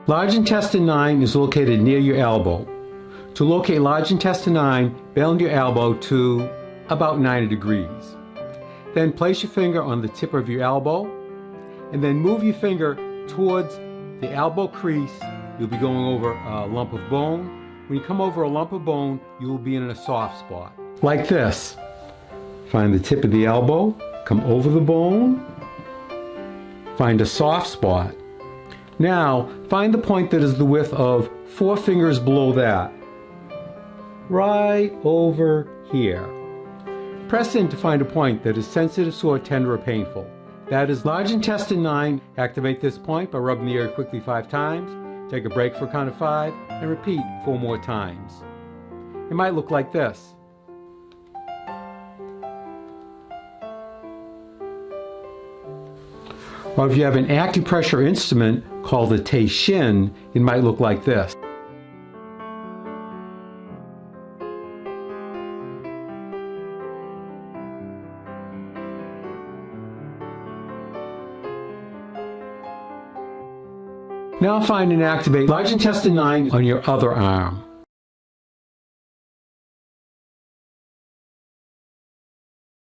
Large intestine 9 is located near your elbow. To locate large intestine 9, bend your elbow to about 90 degrees. Then place your finger on the tip of your elbow, and then move your finger towards the elbow crease. You'll be going over a lump of bone. When you come over a lump of bone, you will be in a soft spot. Like this. Find the tip of the elbow, come over the bone, find a soft spot. Now, find the point that is the width of 4 fingers below that. Right over here. Press in to find a point that is sensitive, sore, tender, or painful. That is large intestine 9. Activate this point by rubbing the area quickly 5 times. Take a break for a count of 5 and repeat 4 more times. It might look like this. Or if you have an acupressure instrument called a Testimonials, it might look like this. Now find and activate large intestine 9 on your other arm.